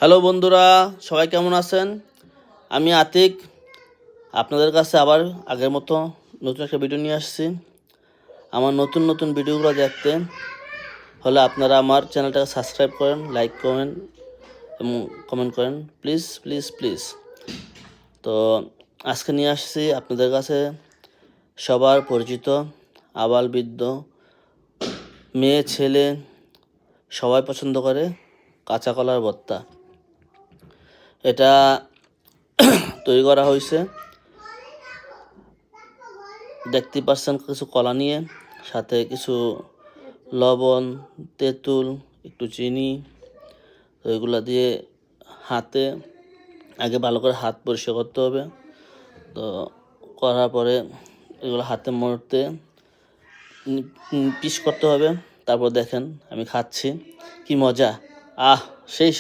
Hello বন্ধুরা, সবাই কেমন আছেন? আমি আতিক আপনাদের কাছে আবার আগের মতো নতুন একটা ভিডিও নিয়ে আসছি। আমার নতুন নতুন ভিডিওগুলো দেখতে হলে আপনারা আমার চ্যানেলটাকে সাবস্ক্রাইব করেন, লাইক করেন এবং কমেন্ট করেন, প্লিজ প্লিজ প্লিজ। তো আজকে নিয়ে আসছি আপনাদের কাছে সবার পরিচিত আবাল বৃদ্ধ, মেয়ে ছেলে সবাই পছন্দ করে কাঁচা কলার ভর্তা। এটা তৈরি করা হয়েছে, দেখতেই পাচ্ছেন, কিছু কলা নিয়ে, সাথে কিছু লবণ, তেঁতুল, একটু চিনি। তো এগুলো দিয়ে হাতে আগে ভালো করে হাত পরিষ্কার করতে হবে। তো করার পরে এগুলো হাতে মুহূর্তে পিস করতে হবে। তারপর দেখেন আমি খাচ্ছি, কি মজা, সেই স্বাদ।